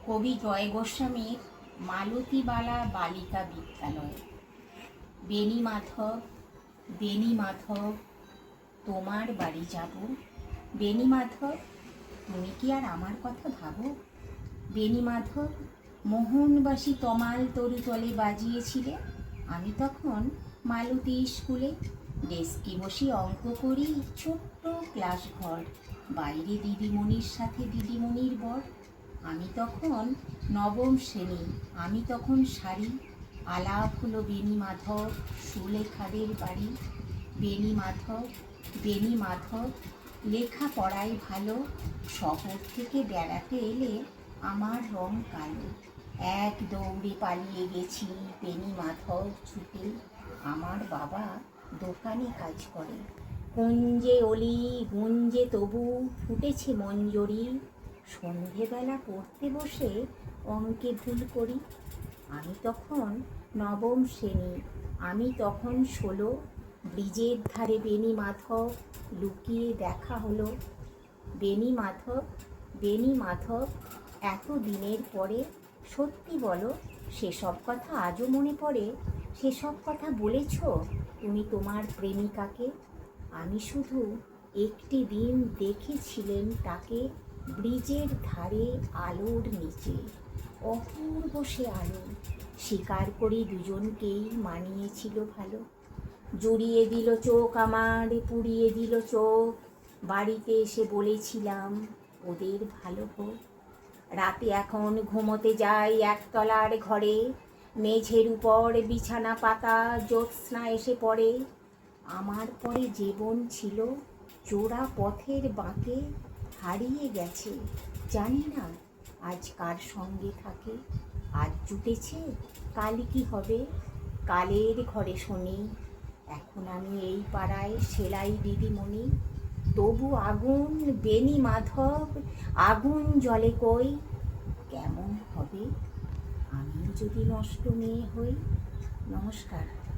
কবি জয় গোস্বামীর মালতীবালা বালিকা বিদ্যালয়। বেণী মাধব, বেণী মাধব, তোমার বাড়ি যাব। বেণী মাধব, তুমি কি আর আমার কথা ভাবো? বেণী মাধব, মোহনবাসী তমাল তরুতলে বাজিয়েছিলে। আমি তখন মালতী স্কুলে ডেস্কে বসে অঙ্ক করি, ছোট্ট ক্লাস ঘর, বাইরে দিদিমণির সাথে দিদিমণির বর। আমি তখন নবম শ্রেণী, আমি তখন শাড়ি। আলাপ হলো বেণী মাধব, সুলেখাদের বাড়ি। বেণী মাধব, বেণী মাধব, লেখাপড়ায় ভালো, শহর থেকে বেড়াতে এলে আমার রং কালো। এক দৌড়ে পালিয়ে গেছি বেণী মাধব ছুটে। আমার বাবা দোকানে কাজ করে। কুঞ্জে অলি গুঞ্জে তবু ফুটেছে মঞ্জরি। সন্ধেবেলা পড়তে বসে অঙ্কে ভুল করি। আমি তখন নবম শ্রেণী, আমি তখন 16। ব্রিজের ধারে বেণী মাধব, লুকিয়ে দেখা হলো। বেণী মাধব, বেণী মাধব, এত দিনের পরে সত্যি বলো, সেসব কথা আজও মনে পড়ে? সেসব কথা বলেছ তুমি তোমার প্রেমিকাকে? আমি শুধু একটি দিন দেখেছিলেন তাকে, ব্রিজের ধারে আলোর নিচে, অপূর্ব সে আলো। স্বীকার করি দুজনকেই মানিয়েছিল ভালো। জুড়িয়ে দিল চোখ আমার, পুড়িয়ে দিল চোখ। বাড়িতে এসে বলেছিলাম ওদের ভালো হোক। রাতে এখন ঘুমোতে যাই একতলার ঘরে, মেঝের উপর বিছানা পাতা, জ্যোৎস্না এসে পড়ে। আমার পরে জীবন ছিল চোরা পথের বাঁকে, হারিয়ে গেছে জানি না আজ কার সঙ্গে থাকে। আজ জুটেছে কাল কি হবে, কালের ঘরে শুনি। এখন আমি এই পাড়ায় সেলাই দিদিমণি। তবু আগুন বেণী মাধব, আগুন জলে কই। কেমন হবে আমিও যদি নষ্ট মেয়ে হই? নমস্কার।